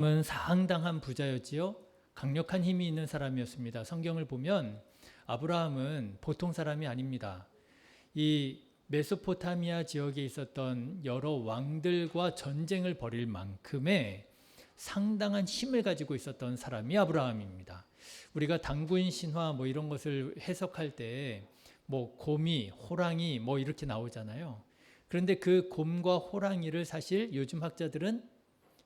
은 상당한 부자였지요. 강력한 힘이 있는 사람이었습니다. 성경을 보면 아브라함은 보통 사람이 아닙니다. 이 메소포타미아 지역에 있었던 여러 왕들과 전쟁을 벌일 만큼의 상당한 힘을 가지고 있었던 사람이 아브라함입니다. 우리가 당군 신화 뭐 이런 것을 해석할 때 뭐 곰이, 호랑이 뭐 이렇게 나오잖아요. 그런데 그 곰과 호랑이를 사실 요즘 학자들은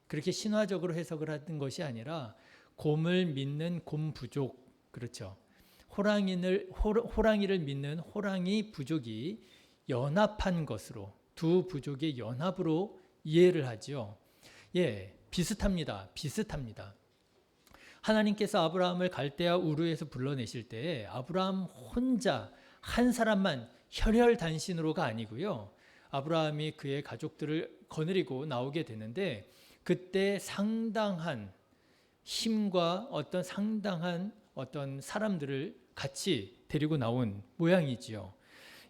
그렇게 신화적으로 해석을 하는 것이 아니라 곰을 믿는 곰 부족, 그렇죠. 호랑이를 믿는 호랑이 부족이 연합한 것으로, 두 부족의 연합으로 이해를 하죠. 예, 비슷합니다. 하나님께서 아브라함을 갈대아 우르에서 불러내실 때 아브라함 혼자 한 사람만 혈혈단신으로가 아니고요. 아브라함이 그의 가족들을 거느리고 나오게 되는데 그때 상당한 힘과 상당한 사람들을 같이 데리고 나온 모양이지요.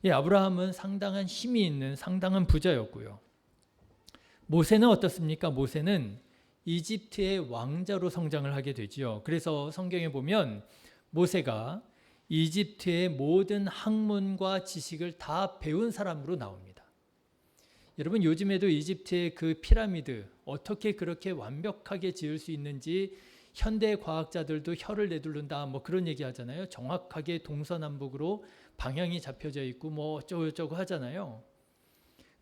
예, 아브라함은 상당한 힘이 있는 상당한 부자였고요. 모세는 어떻습니까? 모세는 이집트의 왕자로 성장을 하게 되지요. 그래서 성경에 보면 모세가 이집트의 모든 학문과 지식을 다 배운 사람으로 나옵니다. 여러분, 요즘에도 이집트의 그 피라미드 어떻게 그렇게 완벽하게 지을 수 있는지 현대 과학자들도 혀를 내두른다 뭐 그런 얘기 하잖아요. 정확하게 동서남북으로 방향이 잡혀져 있고 뭐 어쩌고저쩌고 하잖아요.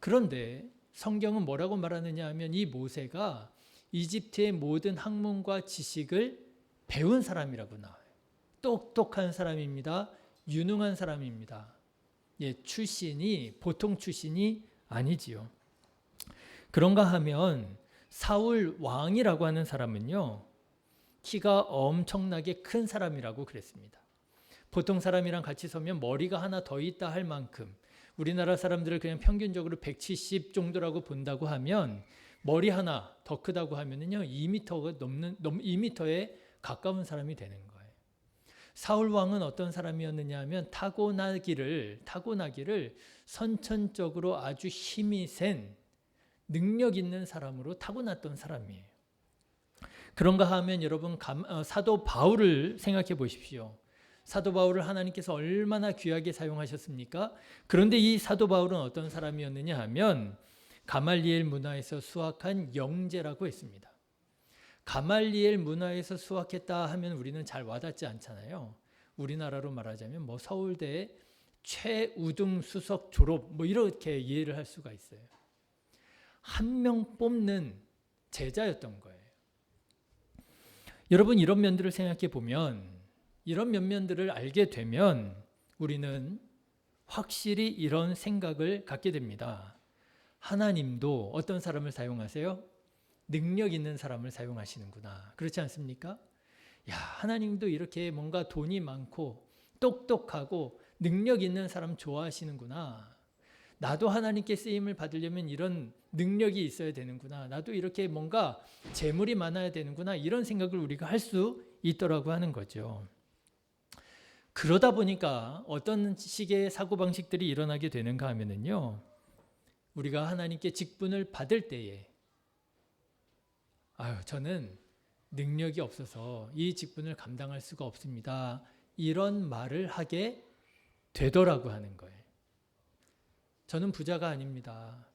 그런데 성경은 뭐라고 말하느냐 하면 이 모세가 이집트의 모든 학문과 지식을 배운 사람이라고 나와요. 똑똑한 사람입니다. 유능한 사람입니다. 예, 출신이 보통 출신이 아니지요. 그런가 하면 사울 왕이라고 하는 사람은요, 키가 엄청나게 큰 사람이라고 그랬습니다. 보통 사람이랑 같이 서면 머리가 하나 더 있다 할 만큼, 우리나라 사람들을 그냥 평균적으로 170 정도라고 본다고 하면 머리 하나 더 크다고 하면은요 2m에 가까운 사람이 되는 거예요. 사울 왕은 어떤 사람이었느냐 하면 타고나기를 선천적으로 아주 힘이 센 능력 있는 사람으로 타고났던 사람이에요. 그런가 하면 여러분 사도 바울을 생각해 보십시오. 사도 바울을 하나님께서 얼마나 귀하게 사용하셨습니까? 그런데 이 사도 바울은 어떤 사람이었느냐 하면 가말리엘 문화에서 수학한 영재라고 했습니다. 가말리엘 문화에서 수학했다 하면 우리는 잘 와닿지 않잖아요. 우리나라로 말하자면 뭐 서울대 최우등 수석 졸업 뭐 이렇게 이해를 할 수가 있어요. 한 명 뽑는 제자였던 거예요. 여러분, 이런 면들을 생각해 보면, 이런 면들을 알게 되면 우리는 확실히 이런 생각을 갖게 됩니다. 하나님도 어떤 사람을 사용하세요? 능력 있는 사람을 사용하시는구나. 그렇지 않습니까? 야, 하나님도 이렇게 뭔가 돈이 많고 똑똑하고 능력 있는 사람 좋아하시는구나. 나도 하나님께 쓰임을 받으려면 이런 능력이 있어야 되는구나. 나도 이렇게 뭔가 재물이 많아야 되는구나. 이런 생각을 우리가 할 수 있더라고 하는 거죠. 그러다 보니까 어떤 식의 사고방식들이 일어나게 되는가 하면은요, 우리가 하나님께 직분을 받을 때에 저는 능력이 없어서 이 직분을 감당할 수가 없습니다. 이런 말을 하게 되더라고 하는 거예요. 저는 부자가 아닙니다.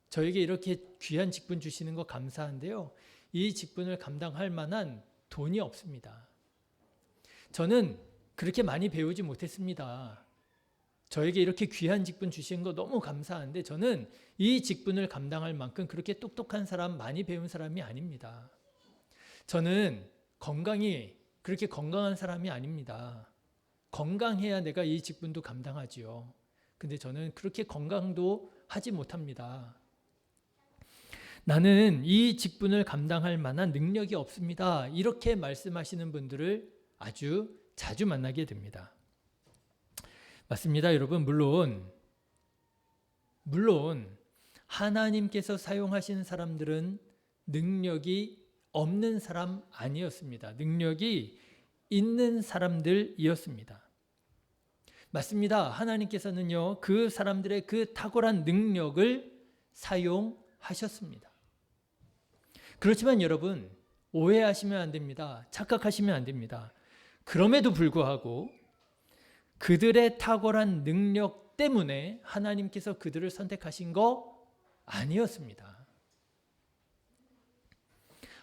저에게 이렇게 귀한 직분 주시는 거 감사한데요. 이 직분을 감당할 만한 돈이 없습니다. 저는 그렇게 많이 배우지 못했습니다. 저에게 이렇게 귀한 직분 주신 거 너무 감사한데 저는 이 직분을 감당할 만큼 그렇게 똑똑한 사람, 많이 배운 사람이 아닙니다. 저는 그렇게 건강한 사람이 아닙니다. 건강해야 내가 이 직분도 감당하지요. 근데 저는 그렇게 건강도 하지 못합니다. 나는 이 직분을 감당할 만한 능력이 없습니다. 이렇게 말씀하시는 분들을 아주 자주 만나게 됩니다. 맞습니다, 여러분. 물론 하나님께서 사용하신 사람들은 능력이 없는 사람 아니었습니다. 능력이 있는 사람들이었습니다. 맞습니다. 하나님께서는요, 그 사람들의 그 탁월한 능력을 사용하셨습니다. 그렇지만 여러분, 오해하시면 안 됩니다. 착각하시면 안 됩니다. 그럼에도 불구하고 그들의 탁월한 능력 때문에 하나님께서 그들을 선택하신 거 아니었습니다.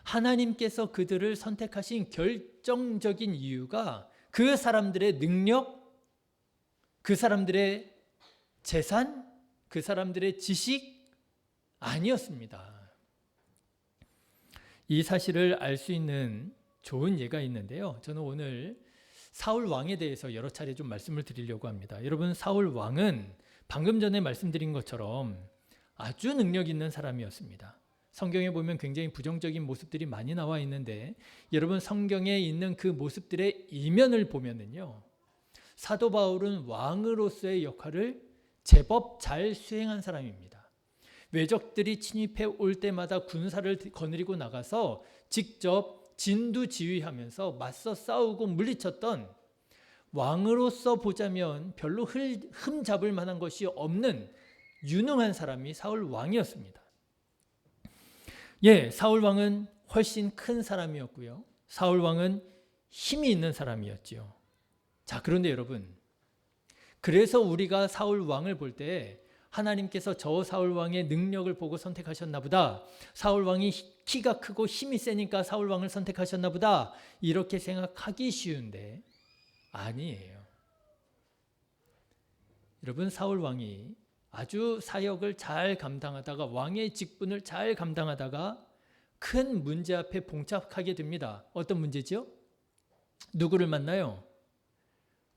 하나님께서 그들을 선택하신 결정적인 이유가 그 사람들의 능력, 그 사람들의 재산, 그 사람들의 지식 아니었습니다. 이 사실을 알 수 있는 좋은 예가 있는데요. 저는 오늘 사울 왕에 대해서 여러 차례 좀 말씀을 드리려고 합니다. 여러분, 사울 왕은 방금 전에 말씀드린 것처럼 아주 능력 있는 사람이었습니다. 성경에 보면 굉장히 부정적인 모습들이 많이 나와 있는데 여러분, 성경에 있는 그 모습들의 이면을 보면은요, 사도 바울은 왕으로서의 역할을 제법 잘 수행한 사람입니다. 외적들이 침입해 올 때마다 군사를 거느리고 나가서 직접 진두지휘하면서 맞서 싸우고 물리쳤던, 왕으로서 보자면 별로 흠 잡을 만한 것이 없는 유능한 사람이 사울 왕이었습니다. 예, 사울 왕은 훨씬 큰 사람이었고요. 사울 왕은 힘이 있는 사람이었지요. 자, 그런데 여러분, 그래서 우리가 사울 왕을 볼 때 하나님께서 저 사울 왕의 능력을 보고 선택하셨나 보다, 사울 왕이 키가 크고 힘이 세니까 사울 왕을 선택하셨나 보다, 이렇게 생각하기 쉬운데 아니에요. 여러분, 사울 왕이 아주 사역을 잘 감당하다가, 왕의 직분을 잘 감당하다가 큰 문제 앞에 봉착하게 됩니다. 어떤 문제죠? 누구를 만나요?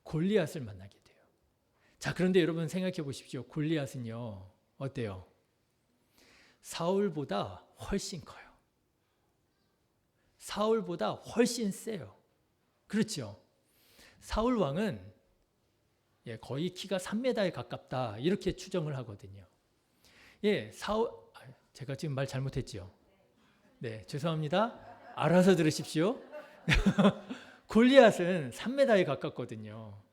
골리앗을 만나게 돼요. 자, 그런데 여러분 생각해 보십시오. 골리앗은요, 어때요? 사울보다 훨씬 커요. 사울보다 훨씬 세요. 그렇죠? 사울 왕은 거의 키가 3m에 가깝다, 이렇게 추정을 하거든요. 제가 지금 말 잘못했죠? 네, 죄송합니다. 알아서 들으십시오. 골리앗은 3m에 가깝거든요.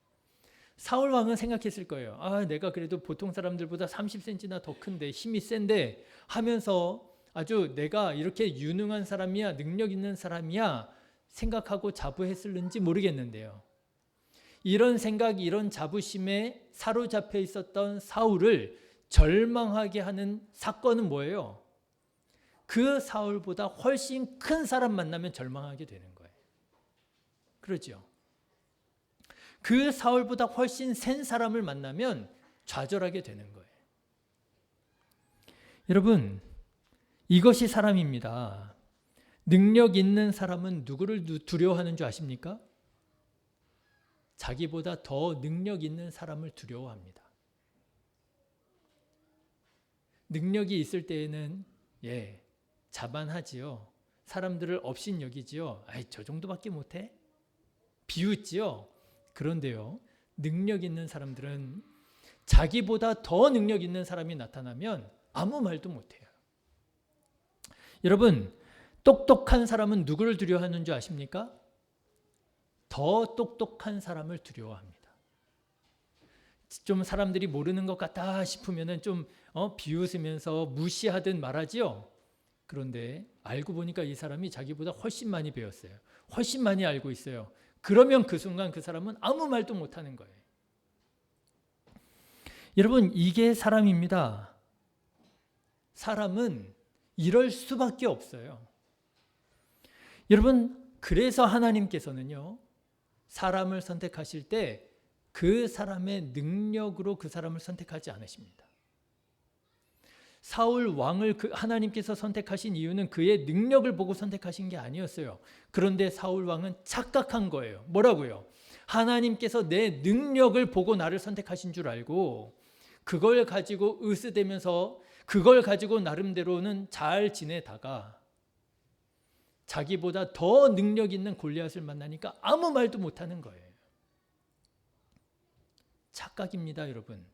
사울 왕은 생각했을 거예요. 내가 그래도 보통 사람들보다 30cm나 더 큰데, 힘이 센데 하면서 아주 내가 이렇게 유능한 사람이야, 능력 있는 사람이야 생각하고 자부했을는지 모르겠는데요. 이런 생각, 이런 자부심에 사로잡혀 있었던 사울을 절망하게 하는 사건은 뭐예요? 그 사울보다 훨씬 큰 사람 만나면 절망하게 되는 거예요. 그렇죠? 그 사울보다 훨씬 센 사람을 만나면 좌절하게 되는 거예요. 여러분, 이것이 사람입니다. 능력 있는 사람은 누구를 두려워하는 줄 아십니까? 자기보다 더 능력 있는 사람을 두려워합니다. 능력이 있을 때에는 자만하지요. 사람들을 업신여기지요. 저 정도밖에 못해? 비웃지요. 그런데요, 능력 있는 사람들은 자기보다 더 능력 있는 사람이 나타나면 아무 말도 못해요. 여러분, 똑똑한 사람은 누구를 두려워하는 줄 아십니까? 더 똑똑한 사람을 두려워합니다. 좀 사람들이 모르는 것 같다 싶으면 좀 비웃으면서 무시하듯 말하지요. 그런데 알고 보니까 이 사람이 자기보다 훨씬 많이 배웠어요. 훨씬 많이 알고 있어요. 그러면 그 순간 그 사람은 아무 말도 못하는 거예요. 여러분, 이게 사람입니다. 사람은 이럴 수밖에 없어요. 여러분, 그래서 하나님께서는요, 사람을 선택하실 때 그 사람의 능력으로 그 사람을 선택하지 않으십니다. 사울 왕을 하나님께서 선택하신 이유는 그의 능력을 보고 선택하신 게 아니었어요. 그런데 사울 왕은 착각한 거예요. 뭐라고요? 하나님께서 내 능력을 보고 나를 선택하신 줄 알고 그걸 가지고 으스대면서 그걸 가지고 나름대로는 잘 지내다가 자기보다 더 능력 있는 골리앗을 만나니까 아무 말도 못하는 거예요. 착각입니다, 여러분.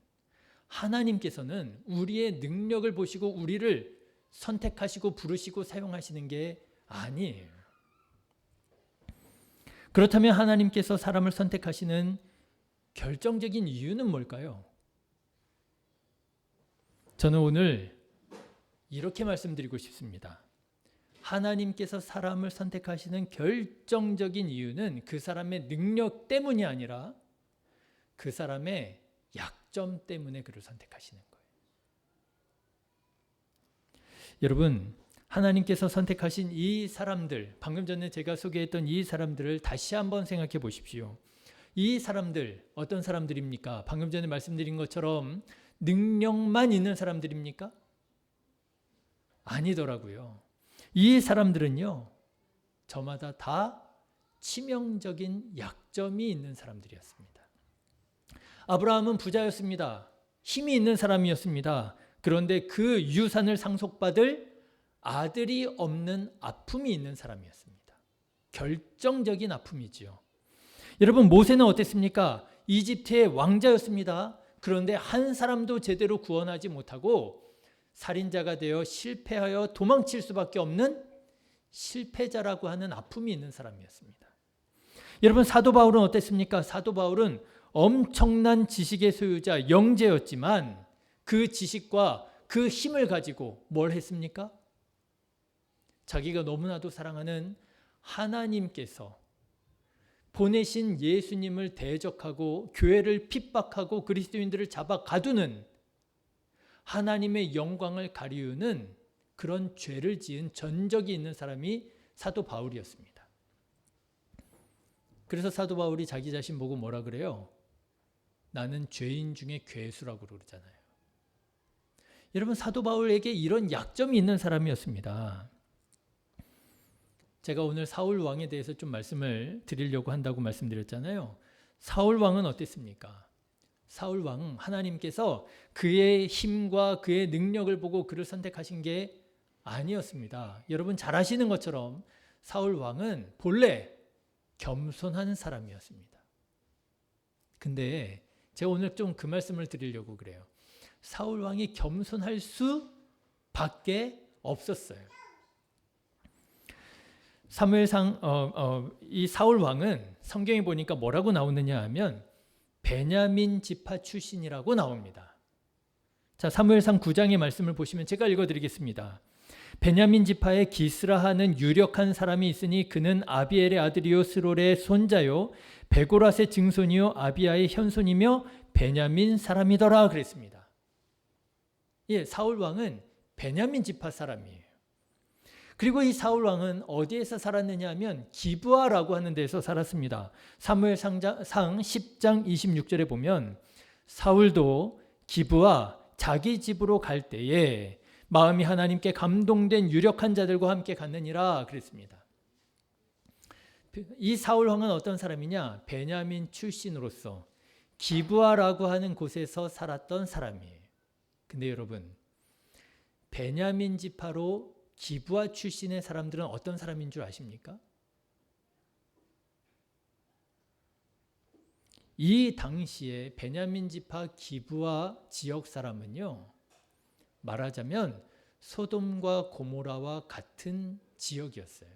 하나님께서는 우리의 능력을 보시고 우리를 선택하시고 부르시고 사용하시는 게 아니에요. 그렇다면 하나님께서 사람을 선택하시는 결정적인 이유는 뭘까요? 저는 오늘 이렇게 말씀드리고 싶습니다. 하나님께서 사람을 선택하시는 결정적인 이유는 그 사람의 능력 때문이 아니라 그 사람의 약점 때문에 그를 선택하시는 거예요. 여러분, 하나님께서 선택하신 이 사람들, 방금 전에 제가 소개했던 이 사람들을 다시 한번 생각해 보십시오. 이 사람들 어떤 사람들입니까? 방금 전에 말씀드린 것처럼 능력만 있는 사람들입니까? 아니더라고요. 이 사람들은요, 저마다 다 치명적인 약점이 있는 사람들이었습니다. 아브라함은 부자였습니다. 힘이 있는 사람이었습니다. 그런데 그 유산을 상속받을 아들이 없는 아픔이 있는 사람이었습니다. 결정적인 아픔이지요. 여러분, 모세는 어땠습니까? 이집트의 왕자였습니다. 그런데 한 사람도 제대로 구원하지 못하고 살인자가 되어 실패하여 도망칠 수밖에 없는 실패자라고 하는 아픔이 있는 사람이었습니다. 여러분, 사도 바울은 어땠습니까? 사도 바울은 엄청난 지식의 소유자, 영재였지만 그 지식과 그 힘을 가지고 뭘 했습니까? 자기가 너무나도 사랑하는 하나님께서 보내신 예수님을 대적하고 교회를 핍박하고 그리스도인들을 잡아 가두는 하나님의 영광을 가리우는 그런 죄를 지은 전적이 있는 사람이 사도 바울이었습니다. 그래서 사도 바울이 자기 자신 보고 뭐라 그래요? 나는 죄인 중에 괴수라고 그러잖아요. 여러분, 사도 바울에게 이런 약점이 있는 사람이었습니다. 제가 오늘 사울 왕에 대해서 좀 말씀을 드리려고 한다고 말씀드렸잖아요. 사울 왕은 어땠습니까? 사울 왕은 하나님께서 그의 힘과 그의 능력을 보고 그를 선택하신 게 아니었습니다. 여러분 잘 아시는 것처럼 사울 왕은 본래 겸손한 사람이었습니다. 근데 제가 오늘 좀 그 말씀을 드리려고 그래요. 사울 왕이 겸손할 수밖에 없었어요. 사무엘상 이 사울 왕은 성경에 보니까 뭐라고 나오느냐 하면 베냐민 지파 출신이라고 나옵니다. 자, 사무엘상 9장의 말씀을 보시면 제가 읽어드리겠습니다. 베냐민 지파에 기스라 하는 유력한 사람이 있으니 그는 아비엘의 아들이요 스롤의 손자요 베고랏의 증손이요 아비야의 현손이며 베냐민 사람이더라 그랬습니다. 예, 사울 왕은 베냐민 지파 사람이에요. 그리고 이 사울 왕은 어디에서 살았느냐 하면 기브아라고 하는 데서 살았습니다. 사무엘상 10장 26절에 보면 사울도 기브아 자기 집으로 갈 때에 마음이 하나님께 감동된 유력한 자들과 함께 갔느니라 그랬습니다. 이 사울 왕은 어떤 사람이냐? 베냐민 출신으로서 기브아라고 하는 곳에서 살았던 사람이에요. 근데 여러분, 베냐민 지파로 기브아 출신의 사람들은 어떤 사람인 줄 아십니까? 이 당시에 베냐민 지파 기브아 지역 사람은요, 말하자면 소돔과 고모라와 같은 지역이었어요.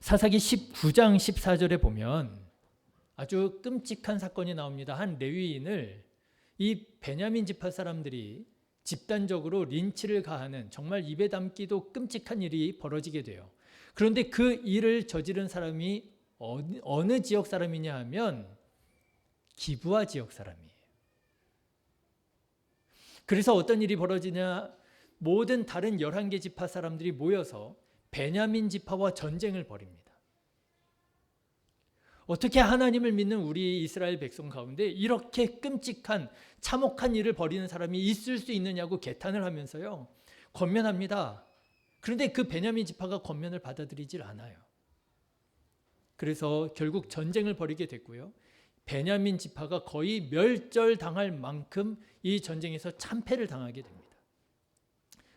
사사기 19장 14절에 보면 아주 끔찍한 사건이 나옵니다. 한 레위인을 이 베냐민 지파 사람들이 집단적으로 린치를 가하는 정말 입에 담기도 끔찍한 일이 벌어지게 돼요. 그런데 그 일을 저지른 사람이 어느 지역 사람이냐 하면 기브아 지역 사람이에요. 그래서 어떤 일이 벌어지냐, 모든 다른 11개 지파 사람들이 모여서 베냐민 지파와 전쟁을 벌입니다. 어떻게 하나님을 믿는 우리 이스라엘 백성 가운데 이렇게 끔찍한 참혹한 일을 벌이는 사람이 있을 수 있느냐고 개탄을 하면서요, 권면합니다. 그런데 그 베냐민 지파가 권면을 받아들이질 않아요. 그래서 결국 전쟁을 벌이게 됐고요. 베냐민 지파가 거의 멸절당할 만큼 이 전쟁에서 참패를 당하게 됩니다.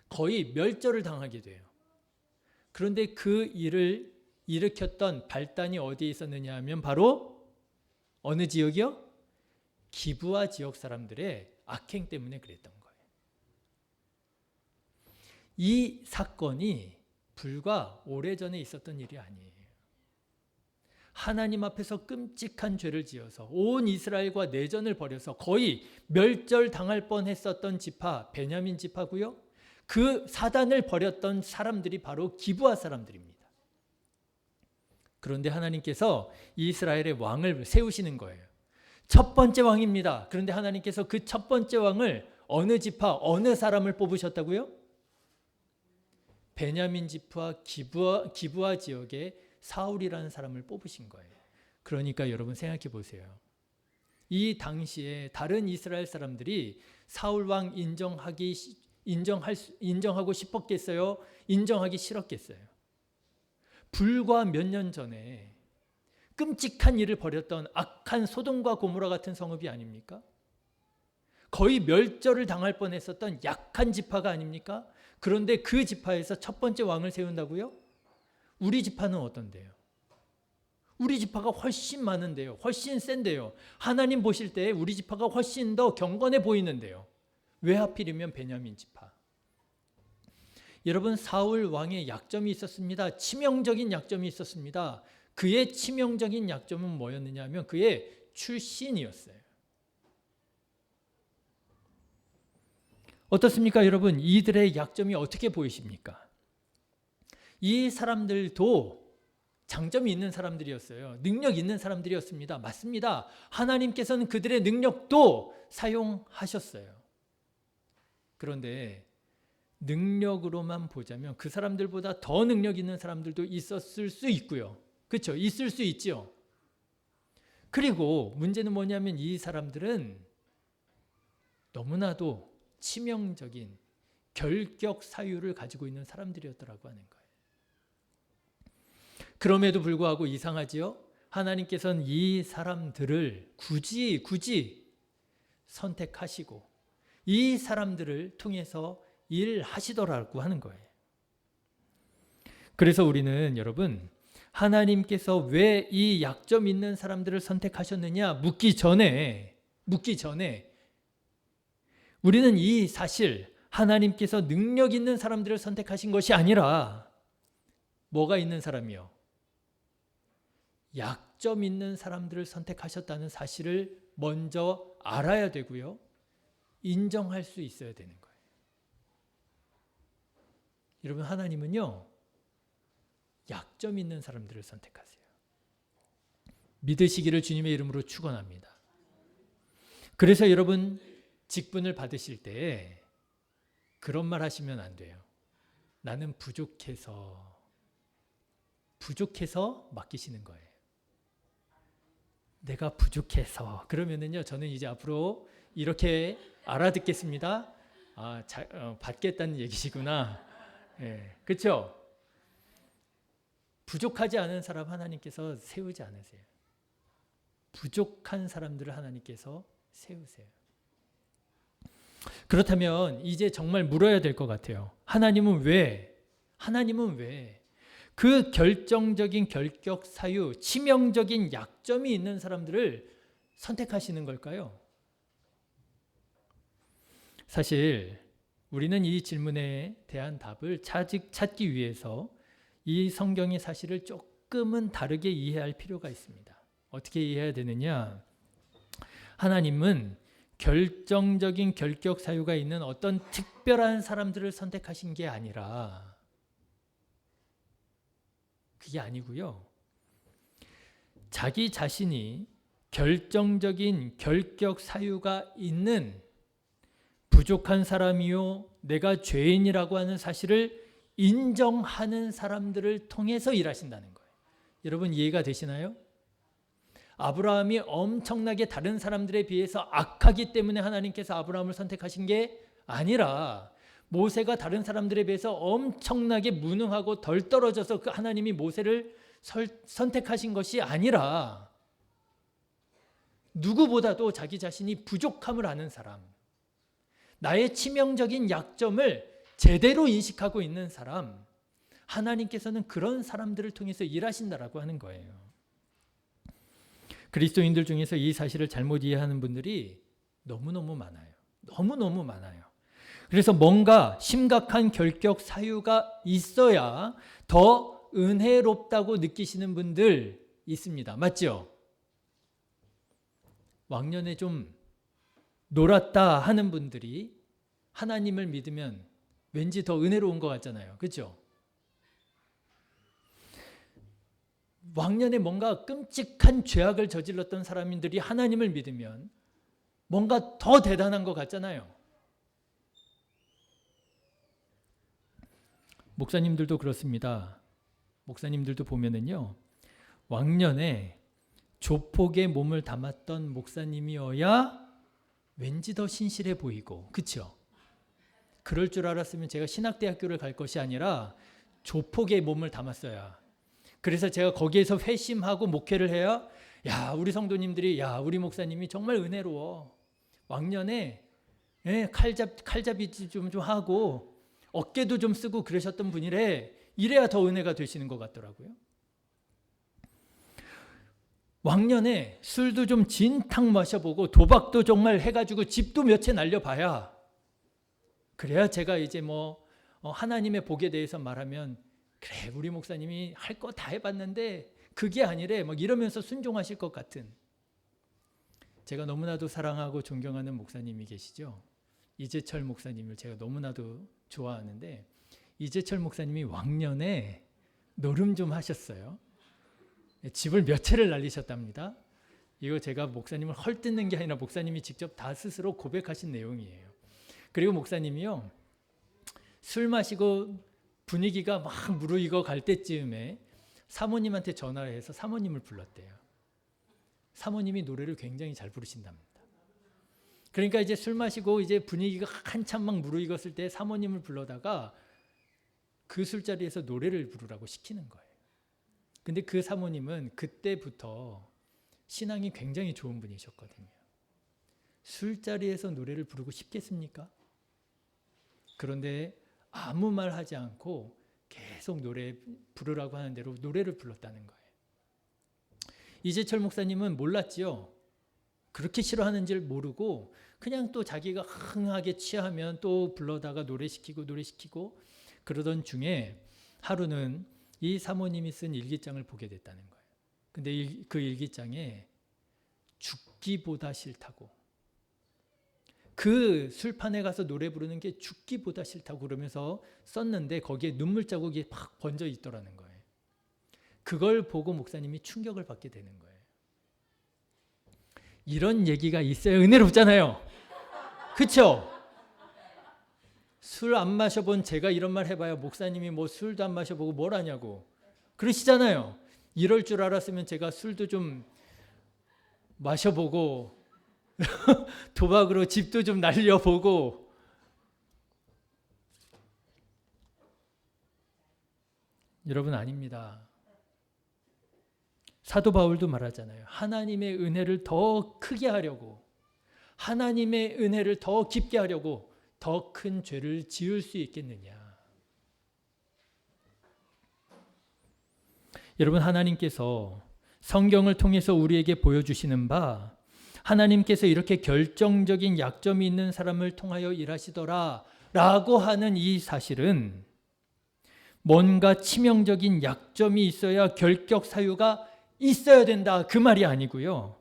거의 멸절을 당하게 돼요. 그런데 그 일을 일으켰던 발단이 어디에 있었느냐 하면 바로 어느 지역이요? 기브아 지역 사람들의 악행 때문에 그랬던 거예요. 이 사건이 불과 오래전에 있었던 일이 아니에요. 하나님 앞에서 끔찍한 죄를 지어서 온 이스라엘과 내전을 벌여서 거의 멸절당할 뻔했었던 지파 베냐민 지파고요. 그 사단을 벌였던 사람들이 바로 기브아 사람들입니다. 그런데 하나님께서 이스라엘의 왕을 세우시는 거예요. 첫 번째 왕입니다. 그런데 하나님께서 그 첫 번째 왕을 어느 지파, 어느 사람을 뽑으셨다고요? 베냐민 지파 기브아 지역에 사울이라는 사람을 뽑으신 거예요. 그러니까 여러분 생각해 보세요. 이 당시에 다른 이스라엘 사람들이 사울 왕 인정하고 싶었겠어요? 인정하기 싫었겠어요? 불과 몇 년 전에 끔찍한 일을 벌였던 악한 소돔과 고모라 같은 성읍이 아닙니까? 거의 멸절을 당할 뻔했었던 약한 지파가 아닙니까? 그런데 그 지파에서 첫 번째 왕을 세운다고요? 우리 지파는 어떤데요? 우리 지파가 훨씬 많은데요. 훨씬 센데요. 하나님 보실 때 우리 지파가 훨씬 더 경건해 보이는데요. 왜 하필이면 베냐민 지파? 여러분, 사울 왕의 약점이 있었습니다. 치명적인 약점이 있었습니다. 그의 치명적인 약점은 뭐였느냐 하면 그의 출신이었어요. 어떻습니까, 여러분? 이들의 약점이 어떻게 보이십니까? 이 사람들도 장점이 있는 사람들이었어요. 능력 있는 사람들이었습니다. 맞습니다. 하나님께서는 그들의 능력도 사용하셨어요. 그런데 능력으로만 보자면 그 사람들보다 더 능력 있는 사람들도 있었을 수 있고요. 그렇죠? 있을 수 있지요. 그리고 문제는 뭐냐면 이 사람들은 너무나도 치명적인 결격 사유를 가지고 있는 사람들이었더라고 하는 거예요. 그럼에도 불구하고 이상하지요? 하나님께서는 이 사람들을 굳이 선택하시고 이 사람들을 통해서 일하시더라고 하는 거예요. 그래서 우리는 여러분, 하나님께서 왜 이 약점 있는 사람들을 선택하셨느냐 묻기 전에 우리는 이 사실, 하나님께서 능력 있는 사람들을 선택하신 것이 아니라 뭐가 있는 사람이요? 약점 있는 사람들을 선택하셨다는 사실을 먼저 알아야 되고요. 인정할 수 있어야 되는 거예요. 여러분, 하나님은요, 약점 있는 사람들을 선택하세요. 믿으시기를 주님의 이름으로 축원합니다. 그래서 여러분, 직분을 받으실 때 그런 말 하시면 안 돼요. 나는 부족해서 맡기시는 거예요. 내가 부족해서. 그러면은요, 저는 이제 앞으로 이렇게 알아듣겠습니다. 받겠다는 얘기시구나. 예, 그렇죠? 부족하지 않은 사람 하나님께서 세우지 않으세요. 부족한 사람들을 하나님께서 세우세요. 그렇다면 이제 정말 물어야 될 것 같아요. 하나님은 왜 그 결정적인 결격 사유, 치명적인 약점이 있는 사람들을 선택하시는 걸까요? 사실 우리는 이 질문에 대한 답을 찾기 위해서 이 성경의 사실을 조금은 다르게 이해할 필요가 있습니다. 어떻게 이해해야 되느냐? 하나님은 결정적인 결격 사유가 있는 어떤 특별한 사람들을 선택하신 게 아니라, 그게 아니고요. 자기 자신이 결정적인 결격 사유가 있는 부족한 사람이요, 내가 죄인이라고 하는 사실을 인정하는 사람들을 통해서 일하신다는 거예요. 여러분, 이해가 되시나요? 아브라함이 엄청나게 다른 사람들에 비해서 악하기 때문에 하나님께서 아브라함을 선택하신 게 아니라, 모세가 다른 사람들에 비해서 엄청나게 무능하고 덜 떨어져서 그 하나님이 모세를 선택하신 것이 아니라, 누구보다도 자기 자신이 부족함을 아는 사람, 나의 치명적인 약점을 제대로 인식하고 있는 사람, 하나님께서는 그런 사람들을 통해서 일하신다라고 하는 거예요. 그리스도인들 중에서 이 사실을 잘못 이해하는 분들이 너무너무 많아요. 너무너무 많아요. 그래서 뭔가 심각한 결격 사유가 있어야 더 은혜롭다고 느끼시는 분들 있습니다. 맞죠? 왕년에 좀 놀았다 하는 분들이 하나님을 믿으면 왠지 더 은혜로운 것 같잖아요. 그렇죠? 왕년에 뭔가 끔찍한 죄악을 저질렀던 사람들이 하나님을 믿으면 뭔가 더 대단한 것 같잖아요. 목사님들도 그렇습니다. 목사님들도 보면은요, 왕년에 조폭의 몸을 담았던 목사님이어야 왠지 더 신실해 보이고, 그렇죠? 그럴 줄 알았으면 제가 신학대학교를 갈 것이 아니라 조폭의 몸을 담았어야. 그래서 제가 거기에서 회심하고 목회를 해야, 야, 우리 성도님들이, 야, 우리 목사님이 정말 은혜로워. 왕년에 칼잡이 좀 하고 어깨도 좀 쓰고 그러셨던 분이래. 이래야 더 은혜가 되시는 것 같더라고요. 왕년에 술도 좀 진탕 마셔보고 도박도 정말 해가지고 집도 몇 채 날려봐야, 그래야 제가 이제 하나님의 복에 대해서 말하면, 그래, 우리 목사님이 할 거 다 해봤는데 그게 아니래, 이러면서 순종하실 것 같은. 제가 너무나도 사랑하고 존경하는 목사님이 계시죠. 이재철 목사님을 제가 너무나도 좋아하는데, 이재철 목사님이 왕년에 노름 좀 하셨어요. 집을 몇 채를 날리셨답니다. 이거 제가 목사님을 헐뜯는 게 아니라 목사님이 직접 다 스스로 고백하신 내용이에요. 그리고 목사님이요, 술 마시고 분위기가 막 무르익어 갈 때쯤에 사모님한테 전화를 해서 사모님을 불렀대요. 사모님이 노래를 굉장히 잘 부르신답니다. 그러니까 이제 술 마시고 이제 분위기가 한참 막 무르익었을 때 사모님을 불러다가 그 술자리에서 노래를 부르라고 시키는 거예요. 근데 그 사모님은 그때부터 신앙이 굉장히 좋은 분이셨거든요. 술자리에서 노래를 부르고 싶겠습니까? 그런데 아무 말 하지 않고 계속 노래 부르라고 하는 대로 노래를 불렀다는 거예요. 이재철 목사님은 몰랐지요. 그렇게 싫어하는지를 모르고 그냥 또 자기가 흥하게 취하면 또 불러다가 노래시키고 그러던 중에 하루는 이 사모님이 쓴 일기장을 보게 됐다는 거예요. 근데 그 일기장에 죽기보다 싫다고, 그 술판에 가서 노래 부르는 게 죽기보다 싫다고 그러면서 썼는데 거기에 눈물 자국이 팍 번져 있더라는 거예요. 그걸 보고 목사님이 충격을 받게 되는 거예요. 이런 얘기가 있어야 은혜롭잖아요. 그렇죠? 술 안 마셔본 제가 이런 말 해봐야 목사님이 술도 안 마셔보고 뭘 하냐고 그러시잖아요. 이럴 줄 알았으면 제가 술도 좀 마셔보고 도박으로 집도 좀 날려보고. 여러분, 아닙니다. 사도 바울도 말하잖아요. 하나님의 은혜를 더 크게 하려고, 하나님의 은혜를 더 깊게 하려고 더 큰 죄를 지을 수 있겠느냐. 여러분, 하나님께서 성경을 통해서 우리에게 보여주시는 바, 하나님께서 이렇게 결정적인 약점이 있는 사람을 통하여 일하시더라 라고 하는 이 사실은 뭔가 치명적인 약점이 있어야 결격 사유가 있어야 된다, 그 말이 아니고요.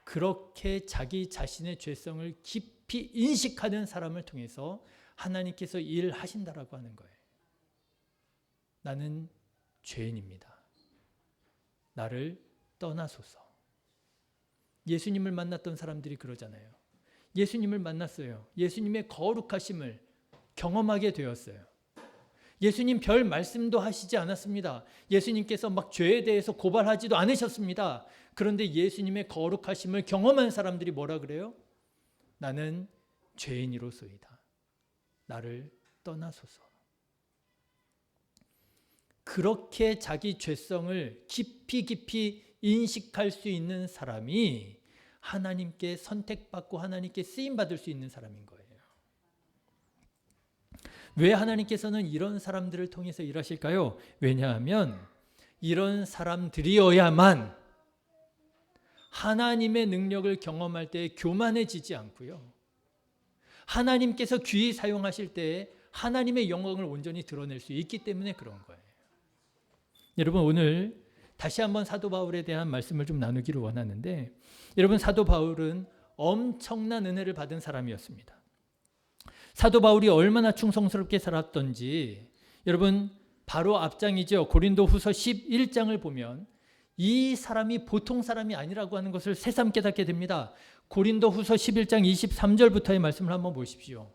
그렇게 자기 자신의 죄성을 깊이 인식하는 사람을 통해서 하나님께서 일하신다라고 하는 거예요. 나는 죄인입니다. 나를 떠나소서. 예수님을 만났던 사람들이 그러잖아요. 예수님을 만났어요. 예수님의 거룩하심을 경험하게 되었어요. 예수님 별 말씀도 하시지 않았습니다. 예수님께서 막 죄에 대해서 고발하지도 않으셨습니다. 그런데 예수님의 거룩하심을 경험한 사람들이 뭐라 그래요? 나는 죄인이로소이다. 나를 떠나소서. 그렇게 자기 죄성을 깊이 인식할 수 있는 사람이 하나님께 선택받고 하나님께 쓰임받을 수 있는 사람인 거예요. 왜 하나님께서는 이런 사람들을 통해서 일하실까요? 왜냐하면 이런 사람들이어야만 하나님의 능력을 경험할 때 교만해지지 않고요. 하나님께서 귀히 사용하실 때 하나님의 영광을 온전히 드러낼 수 있기 때문에 그런 거예요. 여러분, 오늘 다시 한번 사도 바울에 대한 말씀을 좀 나누기를 원하는데, 여러분, 사도 바울은 엄청난 은혜를 받은 사람이었습니다. 사도 바울이 얼마나 충성스럽게 살았던지 여러분 바로 앞장이죠. 고린도후서 11장을 보면 이 사람이 보통 사람이 아니라고 하는 것을 새삼 깨닫게 됩니다. 고린도후서 11장 23절부터의 말씀을 한번 보십시오.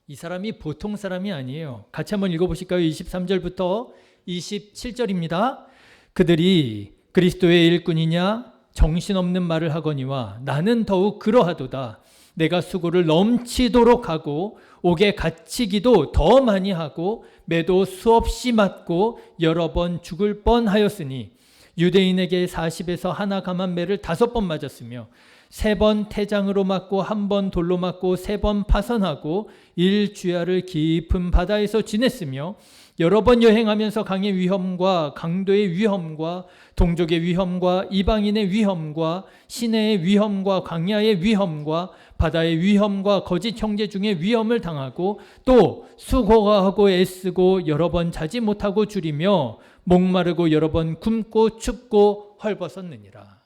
이 사람이 보통 사람이 아니에요. 같이 한번 읽어보실까요? 23절부터 27절입니다. 그들이 그리스도의 일꾼이냐 정신없는 말을 하거니와 나는 더욱 그러하도다. 내가 수고를 넘치도록 하고 옥에 갇히기도 더 많이 하고 매도 수없이 맞고 여러 번 죽을 뻔하였으니 유대인에게 40에서 하나 감한 매를 5번 맞았으며 3번 태장으로 맞고 1번 돌로 맞고 3번 파선하고 1주야를 깊은 바다에서 지냈으며 여러 번 여행하면서 강의 위험과 강도의 위험과 동족의 위험과 이방인의 위험과 시내의 위험과 광야의 위험과 바다의 위험과 거짓 형제 중에 위험을 당하고 또 수고하고 애쓰고 여러 번 자지 못하고 줄이며 목마르고 여러 번 굶고 춥고 헐벗었느니라.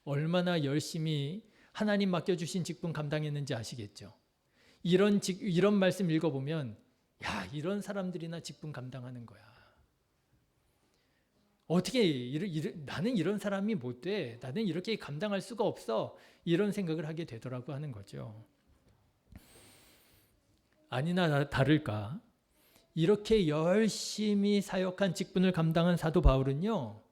얼마나 열심히 하나님 맡겨주신 직분 감당했는지 아시겠죠? 이런 말씀 읽어보면 야, 이런 사람들이나 직분 감당하는 거야. 어떻게 나는 이런 사람이 못 돼. 나는 이렇게 감당할 수가 없어. 이런 생각을 하게 되더라고 하는 거죠. 아니나 다를까. 이렇게 열심히 사역한 직분을 감당한 사도 바울은요.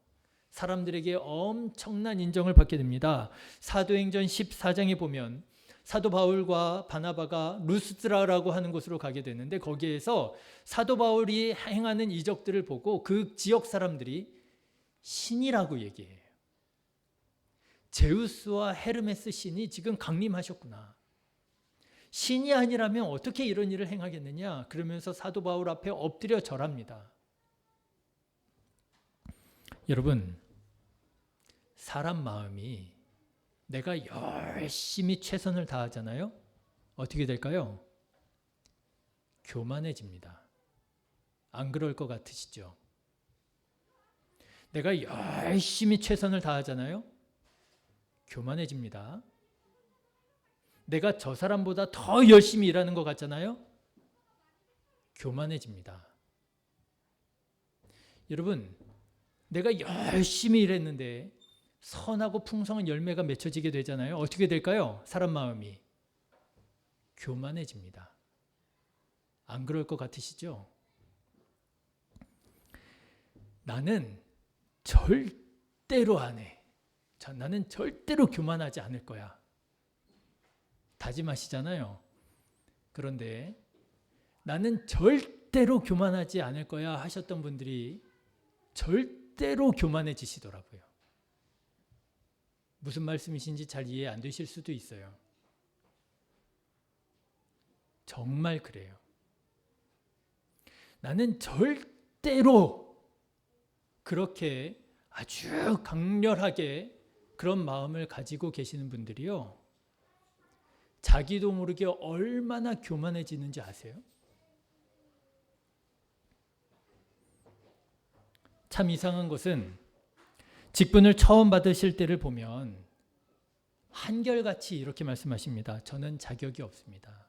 사람들에게 엄청난 인정을 받게 됩니다. 사도행전 14장에 보면 사도 바울과 바나바가 루스드라라고 하는 곳으로 가게 되는데 거기에서 사도 바울이 행하는 이적들을 보고 그 지역 사람들이 신이라고 얘기해요. 제우스와 헤르메스 신이 지금 강림하셨구나. 신이 아니라면 어떻게 이런 일을 행하겠느냐. 그러면서 사도 바울 앞에 엎드려 절합니다. 여러분, 사람 마음이 내가 열심히 최선을 다하잖아요. 어떻게 될까요? 교만해집니다. 안 그럴 것 같으시죠? 내가 열심히 최선을 다하잖아요. 교만해집니다. 내가 저 사람보다 더 열심히 일하는 것 같잖아요. 교만해집니다. 여러분, 내가 열심히 일했는데 선하고 풍성한 열매가 맺혀지게 되잖아요. 어떻게 될까요? 사람 마음이 교만해집니다. 안 그럴 것 같으시죠? 나는 절대로 안 해. 나는 절대로 교만하지 않을 거야. 다짐하시잖아요. 그런데 나는 절대로 교만하지 않을 거야 하셨던 분들이 절대로 교만해지시더라고요. 무슨 말씀이신지 잘 이해 안 되실 수도 있어요. 정말 그래요. 나는 절대로 그렇게 아주 강렬하게 그런 마음을 가지고 계시는 분들이요. 자기도 모르게 얼마나 교만해지는지 아세요? 참 이상한 것은 직분을 처음 받으실 때를 보면 한결같이 이렇게 말씀하십니다. 저는 자격이 없습니다.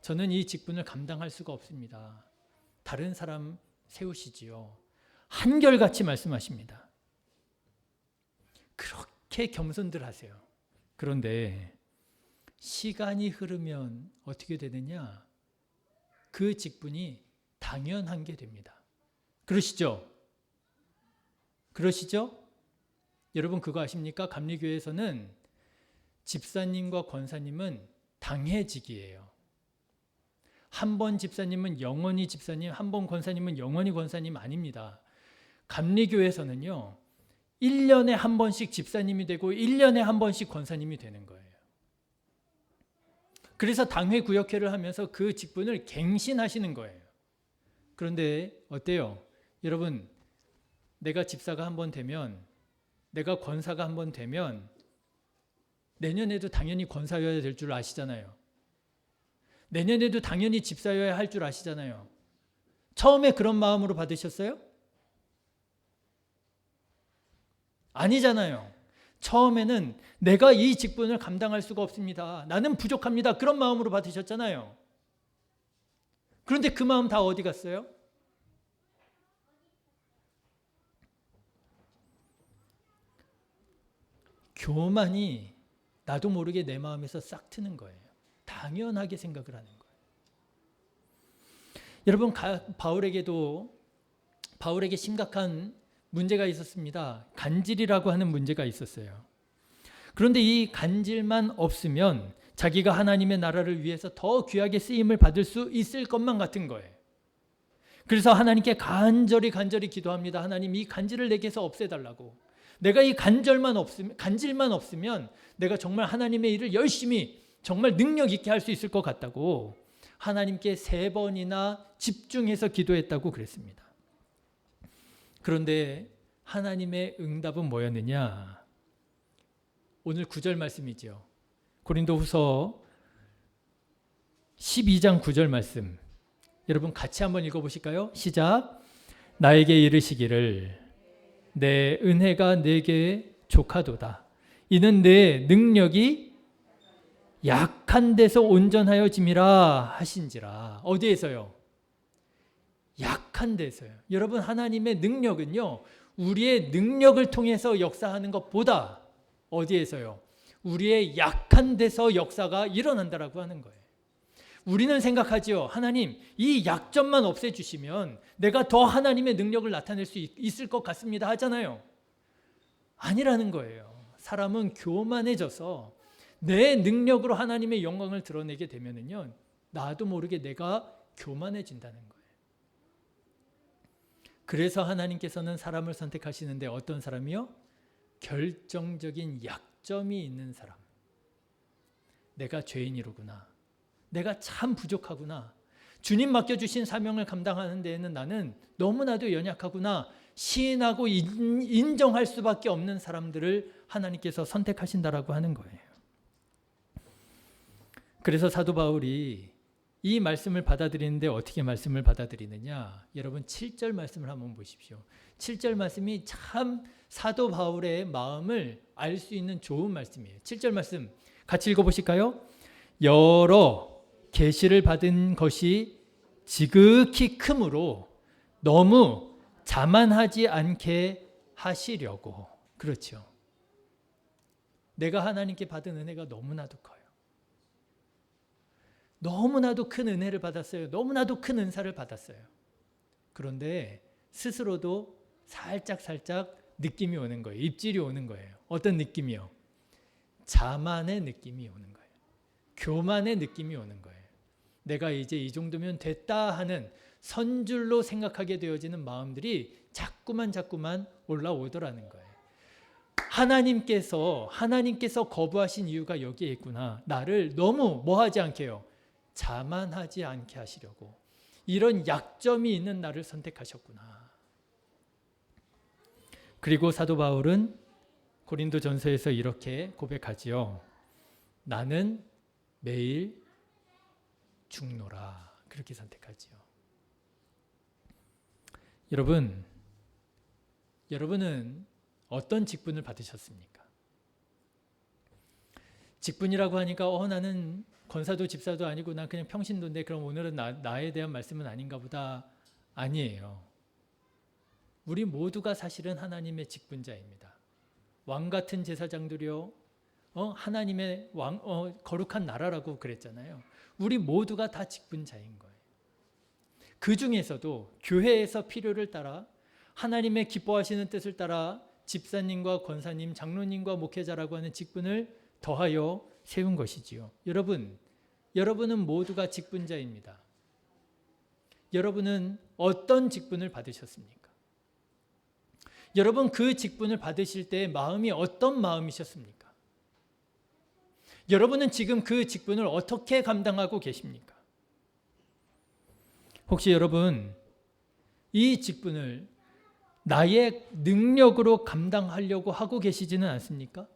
저는 이 직분을 감당할 수가 없습니다. 다른 사람 세우시지요. 한결같이 말씀하십니다. 그렇게 겸손들 하세요. 그런데 시간이 흐르면 어떻게 되느냐? 그 직분이 당연한 게 됩니다. 그러시죠? 그러시죠? 여러분 그거 아십니까? 감리교회에서는 집사님과 권사님은 당해직이에요. 한 번 집사님은 영원히 집사님, 한 번 권사님은 영원히 권사님 아닙니다. 감리교회에서는요. 1년에 한 번씩 집사님이 되고 1년에 한 번씩 권사님이 되는 거예요. 그래서 당회구역회를 하면서 그 직분을 갱신하시는 거예요. 그런데 어때요? 여러분, 내가 집사가 한 번 되면, 내가 권사가 한 번 되면 내년에도 당연히 권사여야 될 줄 아시잖아요. 내년에도 당연히 집사여야 할 줄 아시잖아요. 처음에 그런 마음으로 받으셨어요? 아니잖아요. 처음에는 내가 이 직분을 감당할 수가 없습니다. 나는 부족합니다. 그런 마음으로 받으셨잖아요. 그런데 그 마음 다 어디 갔어요? 교만이 나도 모르게 내 마음에서 싹 트는 거예요. 당연하게 생각을 하는 거예요. 여러분, 바울에게 심각한 문제가 있었습니다. 간질이라고 하는 문제가 있었어요. 그런데 이 간질만 없으면 자기가 하나님의 나라를 위해서 더 귀하게 쓰임을 받을 수 있을 것만 같은 거예요. 그래서 하나님께 간절히 기도합니다. 하나님, 이 간질을 내게서 없애달라고. 내가 이 간질만 없으면 내가 정말 하나님의 일을 열심히 정말 능력 있게 할 수 있을 것 같다고 하나님께 3번이나 집중해서 기도했다고 그랬습니다. 그런데 하나님의 응답은 뭐였느냐? 오늘 9절 말씀이죠. 고린도후서 12장 9절 말씀. 여러분 같이 한번 읽어보실까요? 시작. 나에게 이르시기를 내 은혜가 내게 족하도다. 이는 내 능력이 약한 데서 온전하여짐이라 하신지라. 어디에서요? 약한 데서요. 여러분, 하나님의 능력은요, 우리의 능력을 통해서 역사하는 것보다 어디에서요? 우리의 약한 데서 역사가 일어난다라고 하는 거예요. 우리는 생각하지요. 하나님, 이 약점만 없애주시면 내가 더 하나님의 능력을 나타낼 수 있을 것 같습니다 하잖아요. 아니라는 거예요. 사람은 교만해져서 내 능력으로 하나님의 영광을 드러내게 되면은요, 나도 모르게 내가 교만해진다는 거예요. 그래서 하나님께서는 사람을 선택하시는데 어떤 사람이요? 결정적인 약점이 있는 사람. 내가 죄인이로구나. 내가 참 부족하구나. 주님 맡겨주신 사명을 감당하는 데에는 나는 너무나도 연약하구나. 시인하고 인정할 수밖에 없는 사람들을 하나님께서 선택하신다라고 하는 거예요. 그래서 사도 바울이 이 말씀을 받아들이는데 어떻게 말씀을 받아들이느냐? 여러분 7절 말씀을 한번 보십시오. 7절 말씀이 참 사도 바울의 마음을 알 수 있는 좋은 말씀이에요. 7절 말씀 같이 읽어보실까요? 여러 계시를 받은 것이 지극히 크므로 너무 자만하지 않게 하시려고. 그렇죠. 내가 하나님께 받은 은혜가 너무나도 커요. 너무나도 큰 은혜를 받았어요. 너무나도 큰 은사를 받았어요. 그런데 스스로도 살짝 느낌이 오는 거예요. 입질이 오는 거예요. 어떤 느낌이요? 자만의 느낌이 오는 거예요. 교만의 느낌이 오는 거예요. 내가 이제 이 정도면 됐다 하는 선줄로 생각하게 되어지는 마음들이 자꾸만 올라오더라는 거예요. 하나님께서 거부하신 이유가 여기에 있구나. 나를 너무 뭐하지 않게요? 자만하지 않게 하시려고. 이런 약점이 있는 나를 선택하셨구나. 그리고 사도 바울은 고린도전서에서 이렇게 고백하지요. 나는 매일 죽노라. 그렇게 선택하지요. 여러분은 어떤 직분을 받으셨습니까? 직분이라고 하니까 나는 권사도 집사도 아니고 난 그냥 평신도인데 그럼 오늘은 나에 대한 말씀은 아닌가 보다. 아니에요. 우리 모두가 사실은 하나님의 직분자입니다. 왕 같은 제사장들이요, 하나님의 거룩한 나라라고 그랬잖아요. 우리 모두가 다 직분자인 거예요. 그 중에서도 교회에서 필요를 따라 하나님의 기뻐하시는 뜻을 따라 집사님과 권사님, 장로님과 목회자라고 하는 직분을 더하여 세운 것이지요. 여러분은 모두가 직분자입니다. 여러분은 어떤 직분을 받으셨습니까? 여러분 그 직분을 받으실 때 마음이 어떤 마음이셨습니까? 여러분은 지금 그 직분을 어떻게 감당하고 계십니까? 혹시 여러분 이 직분을 나의 능력으로 감당하려고 하고 계시지는 않습니까?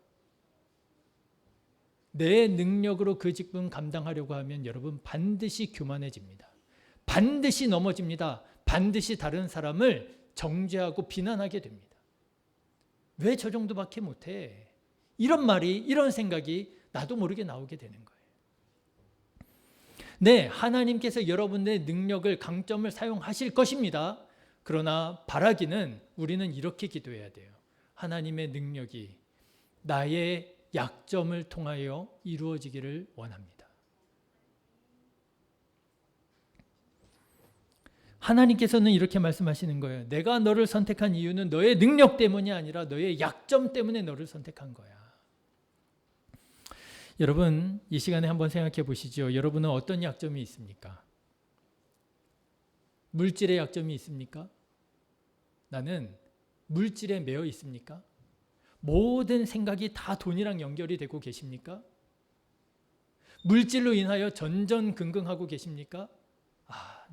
내 능력으로 그 직분 감당하려고 하면 여러분 반드시 교만해집니다. 반드시 넘어집니다. 반드시 다른 사람을 정죄하고 비난하게 됩니다. 왜 저 정도밖에 못해? 이런 말이, 이런 생각이 나도 모르게 나오게 되는 거예요. 네, 하나님께서 여러분의 능력을, 강점을 사용하실 것입니다. 그러나 바라기는 우리는 이렇게 기도해야 돼요. 하나님의 능력이 나의 약점을 통하여 이루어지기를 원합니다. 하나님께서는 이렇게 말씀하시는 거예요. 내가 너를 선택한 이유는 너의 능력 때문이 아니라 너의 약점 때문에 너를 선택한 거야. 여러분, 이 시간에 한번 생각해 보시죠. 여러분은 어떤 약점이 있습니까? 물질의 약점이 있습니까? 나는 물질에 매여 있습니까? 모든 생각이 다 돈이랑 연결이 되고 계십니까? 물질로 인하여 전전긍긍하고 계십니까?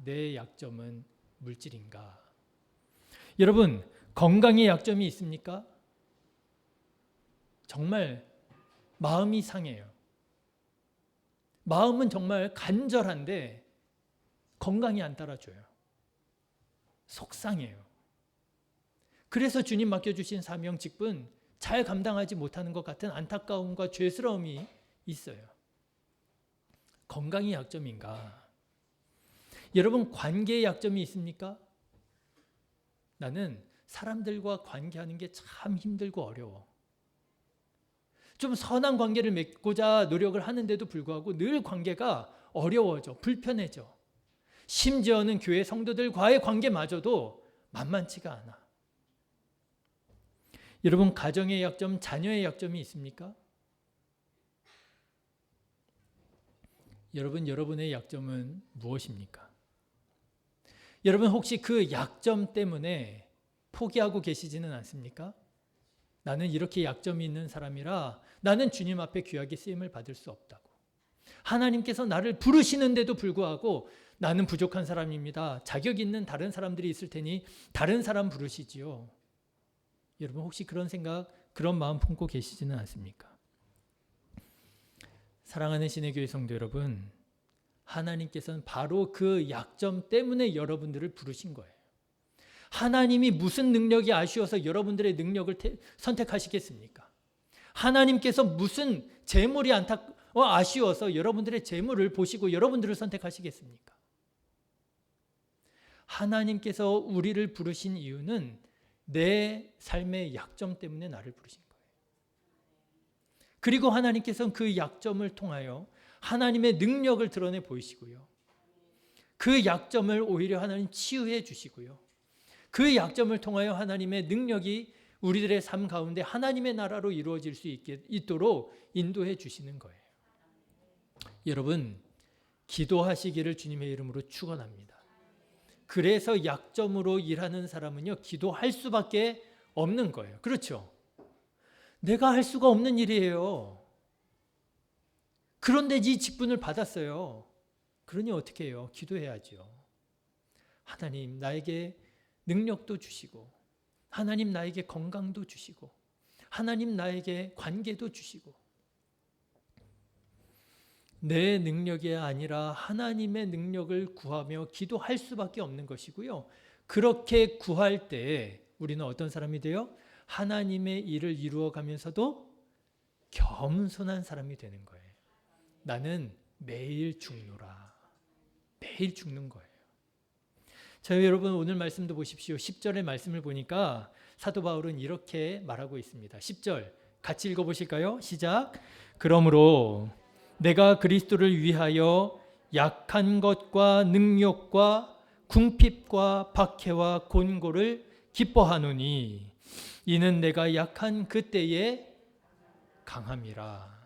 내 약점은 물질인가? 여러분, 건강의 약점이 있습니까? 정말 마음이 상해요. 마음은 정말 간절한데 건강이 안 따라줘요. 속상해요. 그래서 주님 맡겨주신 사명 직분 잘 감당하지 못하는 것 같은 안타까움과 죄스러움이 있어요. 건강이 약점인가? 여러분, 관계의 약점이 있습니까? 나는 사람들과 관계하는 게 참 힘들고 어려워. 좀 선한 관계를 맺고자 노력을 하는데도 불구하고 늘 관계가 어려워져, 불편해져. 심지어는 교회 성도들과의 관계마저도 만만치가 않아. 여러분, 가정의 약점, 자녀의 약점이 있습니까? 여러분, 여러분의 약점은 무엇입니까? 여러분, 혹시 그 약점 때문에 포기하고 계시지는 않습니까? 나는 이렇게 약점이 있는 사람이라 나는 주님 앞에 귀하게 쓰임을 받을 수 없다고. 하나님께서 나를 부르시는데도 불구하고 나는 부족한 사람입니다. 자격 있는 다른 사람들이 있을 테니 다른 사람 부르시지요. 여러분, 혹시 그런 생각, 그런 마음 품고 계시지는 않습니까? 사랑하는 신의 교회 성도 여러분, 하나님께서는 바로 그 약점 때문에 여러분들을 부르신 거예요. 하나님이 무슨 능력이 아쉬워서 여러분들의 능력을 선택하시겠습니까? 하나님께서 무슨 재물이 아쉬워서 여러분들의 재물을 보시고 여러분들을 선택하시겠습니까? 하나님께서 우리를 부르신 이유는 내 삶의 약점 때문에 나를 부르신 거예요. 그리고 하나님께서는 그 약점을 통하여 하나님의 능력을 드러내 보이시고요. 그 약점을 오히려 하나님 치유해 주시고요. 그 약점을 통하여 하나님의 능력이 우리들의 삶 가운데 하나님의 나라로 이루어질 수 있도록 인도해 주시는 거예요. 여러분, 기도하시기를 주님의 이름으로 축원합니다. 그래서 약점으로 일하는 사람은요, 기도할 수밖에 없는 거예요. 그렇죠? 내가 할 수가 없는 일이에요. 그런데 이 직분을 받았어요. 그러니 어떻게 해요? 기도해야죠. 하나님, 나에게 능력도 주시고, 하나님 나에게 건강도 주시고, 하나님 나에게 관계도 주시고, 내 능력이 아니라 하나님의 능력을 구하며 기도할 수밖에 없는 것이고요. 그렇게 구할 때 우리는 어떤 사람이 돼요? 하나님의 일을 이루어가면서도 겸손한 사람이 되는 거예요. 나는 매일 죽노라. 매일 죽는 거예요. 자, 여러분, 오늘 말씀도 보십시오. 10절의 말씀을 보니까 사도 바울은 이렇게 말하고 있습니다. 10절 같이 읽어보실까요? 시작. 그러므로 내가 그리스도를 위하여 약한 것과 능욕과 궁핍과 박해와 곤고를 기뻐하노니 이는 내가 약한 그때에 강함이라.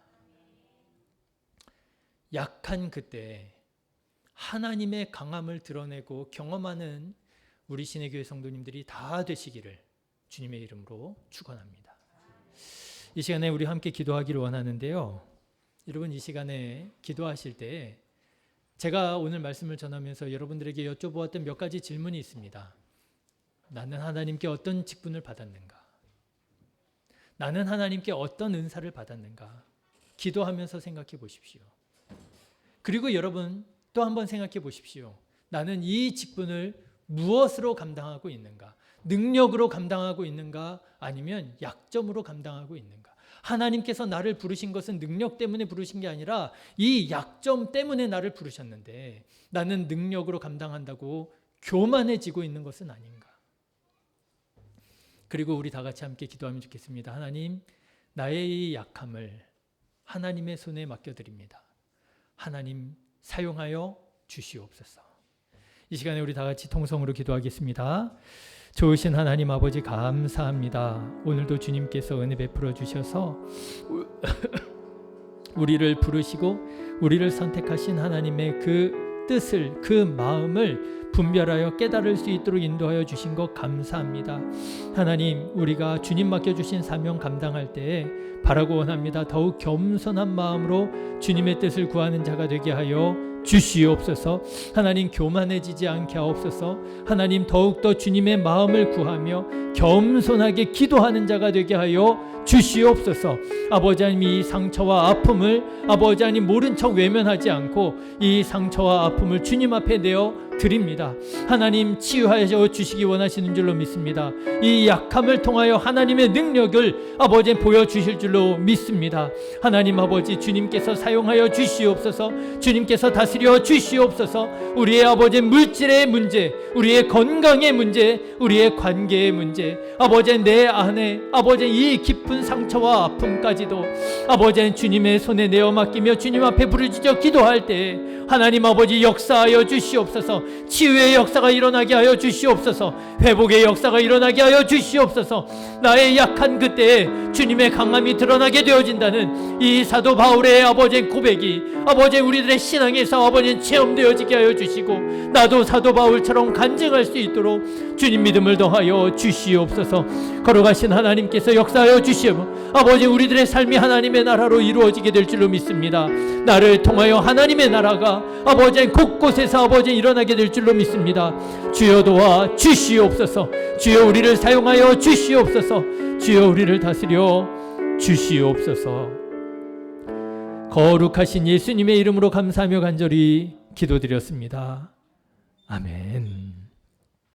약한 그때 하나님의 강함을 드러내고 경험하는 우리 신의 교회 성도님들이 다 되시기를 주님의 이름으로 축원합니다. 이 시간에 우리 함께 기도하기를 원하는데요. 여러분, 이 시간에 기도하실 때 제가 오늘 말씀을 전하면서 여러분들에게 여쭤보았던 몇 가지 질문이 있습니다. 나는 하나님께 어떤 직분을 받았는가? 나는 하나님께 어떤 은사를 받았는가? 기도하면서 생각해 보십시오. 그리고 여러분 또 한번 생각해 보십시오. 나는 이 직분을 무엇으로 감당하고 있는가? 능력으로 감당하고 있는가? 아니면 약점으로 감당하고 있는가? 하나님께서 나를 부르신 것은 능력 때문에 부르신 게 아니라 이 약점 때문에 나를 부르셨는데 나는 능력으로 감당한다고 교만해지고 있는 것은 아닌가. 그리고 우리 다 같이 함께 기도하면 좋겠습니다. 하나님, 나의 이 약함을 하나님의 손에 맡겨드립니다. 하나님, 사용하여 주시옵소서. 이 시간에 우리 다 같이 통성으로 기도하겠습니다. 좋으신 하나님 아버지, 감사합니다. 오늘도 주님께서 은혜 베풀어 주셔서 우리를 부르시고 우리를 선택하신 하나님의 그 뜻을, 그 마음을 분별하여 깨달을 수 있도록 인도하여 주신 것 감사합니다. 하나님, 우리가 주님 맡겨주신 사명 감당할 때에 바라고 원합니다. 더욱 겸손한 마음으로 주님의 뜻을 구하는 자가 되게 하여 주시옵소서. 하나님, 교만해지지 않게 하옵소서. 하나님, 더욱더 주님의 마음을 구하며 겸손하게 기도하는 자가 되게 하여 주시옵소서. 아버지 하나님, 이 상처와 아픔을 아버지 하나님 모른 척 외면하지 않고 이 상처와 아픔을 주님 앞에 내어 드립니다. 하나님, 치유하여 주시기 원하시는 줄로 믿습니다. 이 약함을 통하여 하나님의 능력을 아버지 보여주실 줄로 믿습니다. 하나님 아버지, 주님께서 사용하여 주시옵소서. 주님께서 다스려 주시옵소서. 우리의 아버지 물질의 문제, 우리의 건강의 문제, 우리의 관계의 문제, 아버지 내 안에 아버지 이 깊은 상처와 아픔까지도 아버지 주님의 손에 내어 맡기며 주님 앞에 부르짖어 기도할 때 하나님 아버지 역사하여 주시옵소서. 치유의 역사가 일어나게 하여 주시옵소서. 회복의 역사가 일어나게 하여 주시옵소서. 나의 약한 그때에 주님의 강함이 드러나게 되어진다는 이 사도 바울의 아버지 고백이 아버지 우리들의 신앙에서 아버지 체험되어지게 하여 주시고 나도 사도 바울처럼 간증할 수 있도록 주님 믿음을 더하여 주시옵소서. 걸어가신 하나님께서 역사하여 주시옵소서. 아버지, 우리들의 삶이 하나님의 나라로 이루어지게 될 줄로 믿습니다. 나를 통하여 하나님의 나라가 아버지 곳곳에서 아버지 일어나게 될 줄로 믿습니다. 주여 도와 주시옵소서. 주여 우리를 사용하여 주시옵소서. 주여 우리를 다스려 주시옵소서. 거룩하신 예수님의 이름으로 감사하며 간절히 기도드렸습니다. 아멘.